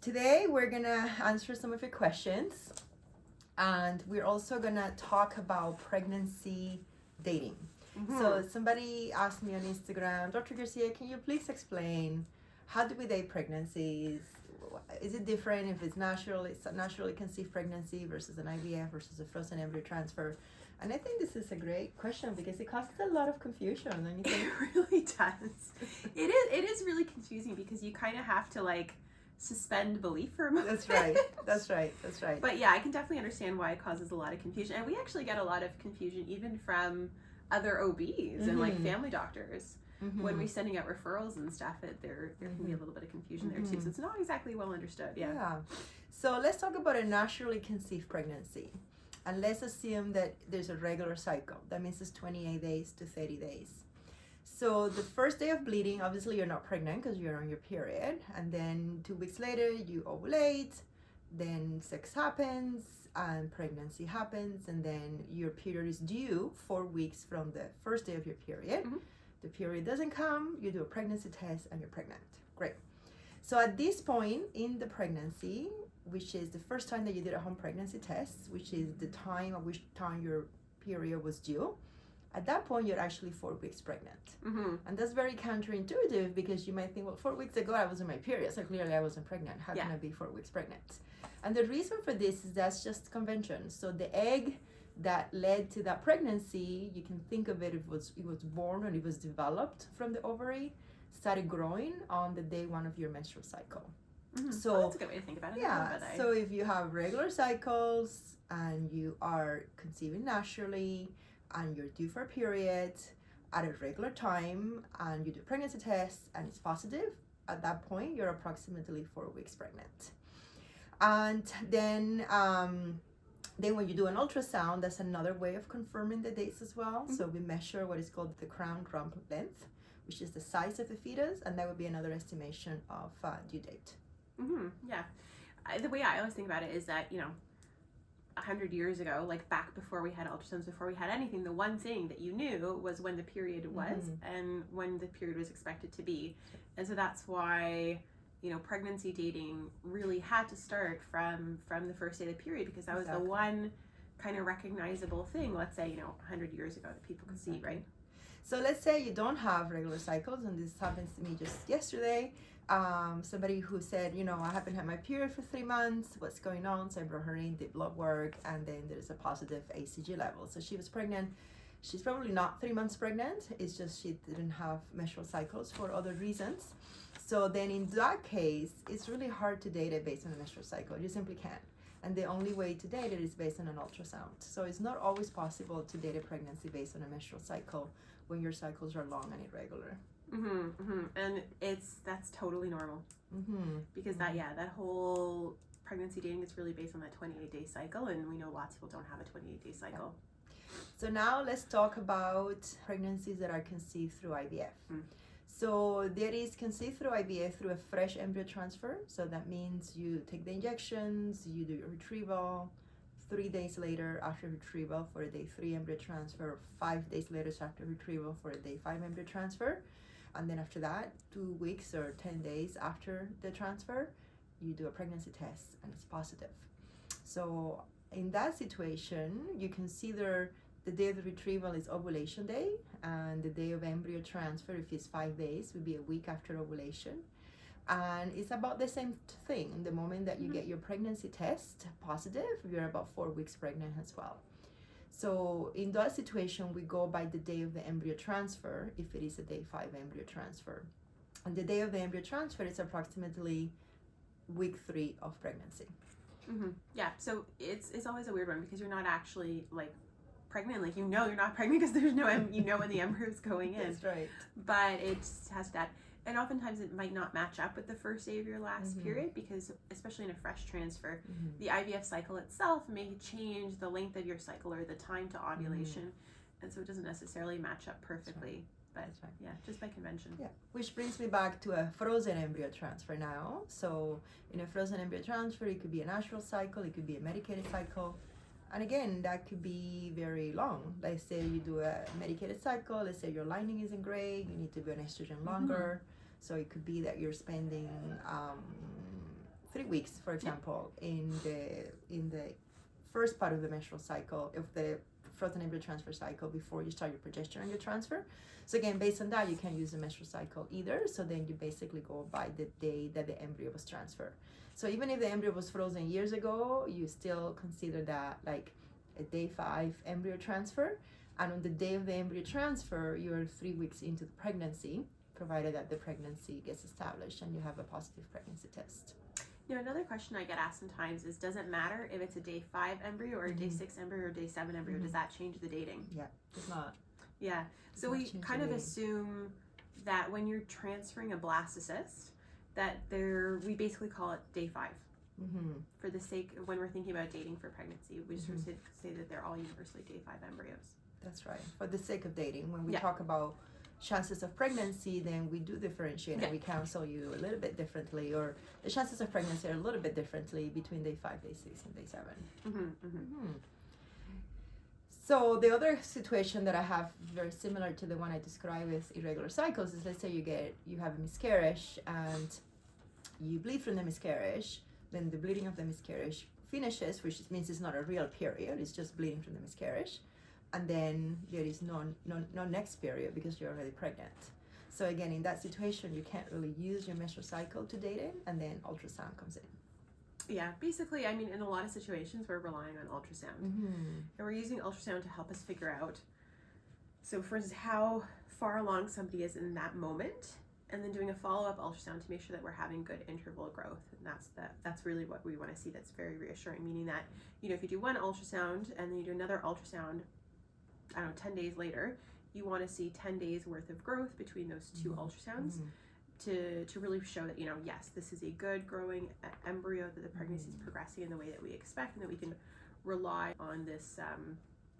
Today we're gonna answer some of your questions, and we're also gonna talk about pregnancy dating. So somebody asked me on Instagram, Dr. Garcia, can you please explain how do we date pregnancies? Is it different if it's naturally conceived pregnancy versus an IVF versus a frozen embryo transfer? And I think this is a great question because it causes a lot of confusion. And It really does. It is really confusing because you kind of have to suspend belief for a moment. That's right. That's right. But yeah, I can definitely understand why it causes a lot of confusion. And we actually get a lot of confusion even from other OBs and family doctors. When we're sending out referrals and stuff, there can be a little bit of confusion there too. So it's not exactly well understood. Yeah. So let's talk about a naturally conceived pregnancy. And let's assume that there's a regular cycle. That means it's 28 days to 30 days. So the first day of bleeding, obviously you're not pregnant because you're on your period. And then 2 weeks later, you ovulate. Then sex happens and pregnancy happens. And then your period is due 4 weeks from the first day of your period. The period doesn't come, you do a pregnancy test and you're pregnant. Great. So at this point in the pregnancy, which is the first time that you did a home pregnancy test, which is the time at which time your period was due, at that point you're actually 4 weeks pregnant. And that's very counterintuitive because you might think, well, 4 weeks ago I was in my period, so clearly I wasn't pregnant. How can I be 4 weeks pregnant? And the reason for this is that's just convention. So the egg that led to that pregnancy, you can think of it was born or it was developed from the ovary, started growing on the day one of your menstrual cycle. So that's a good way to think about it. Yeah. So if you have regular cycles and you are conceiving naturally and you're due for a period at a regular time and you do a pregnancy test and it's positive, at that point you're approximately 4 weeks pregnant. And then when you do an ultrasound, that's another way of confirming the dates as well. So we measure what is called the crown rump length, which is the size of the fetus, and that would be another estimation of due date. Yeah. The way I always think about it is that, 100 years ago, back before we had ultrasounds, before we had anything, the one thing that you knew was when the period was and when the period was expected to be. And so that's why pregnancy dating really had to start from the first day of the period, because that was the one kind of recognizable thing, let's say, 100 years ago that people could see, right? So let's say you don't have regular cycles, and this happens to me just yesterday. Somebody who said, I haven't had my period for 3 months, what's going on? So I brought her in, did blood work, and then there's a positive HCG level. So she was pregnant. She's probably not 3 months pregnant, it's just she didn't have menstrual cycles for other reasons. So then in that case, it's really hard to date it based on a menstrual cycle. You simply can't. And the only way to date it is based on an ultrasound. So it's not always possible to date a pregnancy based on a menstrual cycle when your cycles are long and irregular. And that's totally normal. Because that whole pregnancy dating is really based on that 28-day cycle, and we know lots of people don't have a 28-day cycle. So now let's talk about pregnancies that are conceived through IVF. So there is conceived through IVF through a fresh embryo transfer. So that means you take the injections, you do your retrieval, 3 days later after retrieval for a day 3 embryo transfer, 5 days later after retrieval for a day 5 embryo transfer. And then after that, 2 weeks or 10 days after the transfer, you do a pregnancy test and it's positive. So in that situation, you consider the day of the retrieval is ovulation day, and the day of embryo transfer, if it's 5 days, would be a week after ovulation. And it's about the same thing. The moment that you get your pregnancy test positive, you're about 4 weeks pregnant as well. So in that situation, we go by the day of the embryo transfer, if it is a day 5 embryo transfer. And the day of the embryo transfer is approximately week 3 of pregnancy. Yeah, so it's always a weird one because you're not actually pregnant, you're not pregnant because there's no when the embryo is going in. That's right. But it has that, and oftentimes it might not match up with the first day of your last period, because especially in a fresh transfer, the IVF cycle itself may change the length of your cycle or the time to ovulation, and so it doesn't necessarily match up perfectly. But yeah, just by convention. Yeah, which brings me back to a frozen embryo transfer now. So in a frozen embryo transfer, it could be a natural cycle, it could be a medicated cycle. And again, that could be very long. Let's say you do a medicated cycle, let's say your lining isn't great, you need to be on estrogen longer. So it could be that you're spending 3 3 weeks, for example, in the first part of the menstrual cycle of the frozen embryo transfer cycle before you start your progesterone embryo transfer. So again, based on that, you can use the menstrual cycle either. So then you basically go by the day that the embryo was transferred. So even if the embryo was frozen years ago, you still consider that like a day 5 embryo transfer. And on the day of the embryo transfer, you're 3 weeks into the pregnancy, provided that the pregnancy gets established and you have a positive pregnancy test. You know, another question I get asked sometimes is, does it matter if it's a day 5 embryo or a day 6 embryo or day 7 embryo? Does that change the dating? Yeah, it's not. Yeah. So we kind of assume that when you're transferring a blastocyst, that we basically call it day 5. For the sake of when we're thinking about dating for pregnancy, we just say that they're all universally day 5 embryos. That's right. For the sake of dating, when we talk about chances of pregnancy, then we do differentiate and we counsel you a little bit differently, or the chances of pregnancy are a little bit differently between day 5, day 6, and day 7. So the other situation that I have very similar to the one I described with irregular cycles is, let's say you have a miscarriage and you bleed from the miscarriage, then the bleeding of the miscarriage finishes, which means it's not a real period, it's just bleeding from the miscarriage. And then there is no next period because you're already pregnant. So again, in that situation, you can't really use your menstrual cycle to date in, and then ultrasound comes in. Yeah, basically, I mean, in a lot of situations, we're relying on ultrasound. And we're using ultrasound to help us figure out, so for instance, how far along somebody is in that moment, and then doing a follow-up ultrasound to make sure that we're having good interval growth. And that's really what we want to see. That's very reassuring, meaning that, you know, if you do one ultrasound and then you do another ultrasound, I don't know, 10 days later, you want to see 10 days worth of growth between those 2 ultrasounds to really show that, you know, yes, this is a good growing embryo, that the pregnancy is progressing in the way that we expect, and that we can rely on this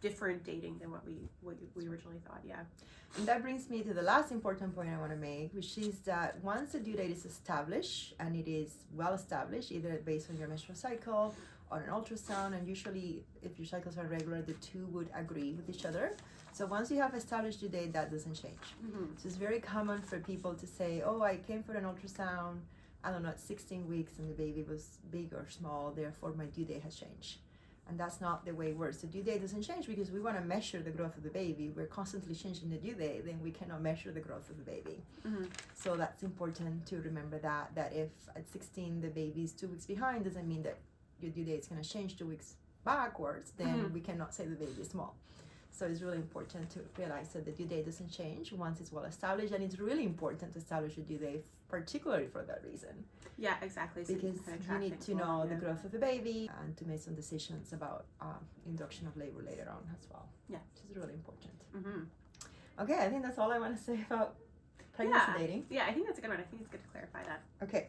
different dating than what we originally thought. And that brings me to the last important point I want to make, which is that once the due date is established, and it is well established, either based on your menstrual cycle or an ultrasound, and usually if your cycles are regular, the 2 would agree with each other. So once you have established due date, that doesn't change. So it's very common for people to say, oh, I came for an ultrasound, I don't know, at 16 weeks and the baby was big or small, therefore my due date has changed. And that's not the way it works. The due date doesn't change because we want to measure the growth of the baby. We're constantly changing the due date, then we cannot measure the growth of the baby. So that's important to remember that if at 16 the baby is 2 weeks behind, doesn't mean that your due date is going to change 2 weeks backwards, then we cannot say the baby is small. So it's really important to realize that the due date doesn't change once it's well established, and it's really important to establish a due date, particularly for that reason. Yeah, exactly. So because you need to know the growth of the baby and to make some decisions about induction of labor later on as well. Yeah, which is really important. Okay, I think that's all I want to say about pregnancy dating. Yeah, I think that's a good one. I think it's good to clarify that. Okay.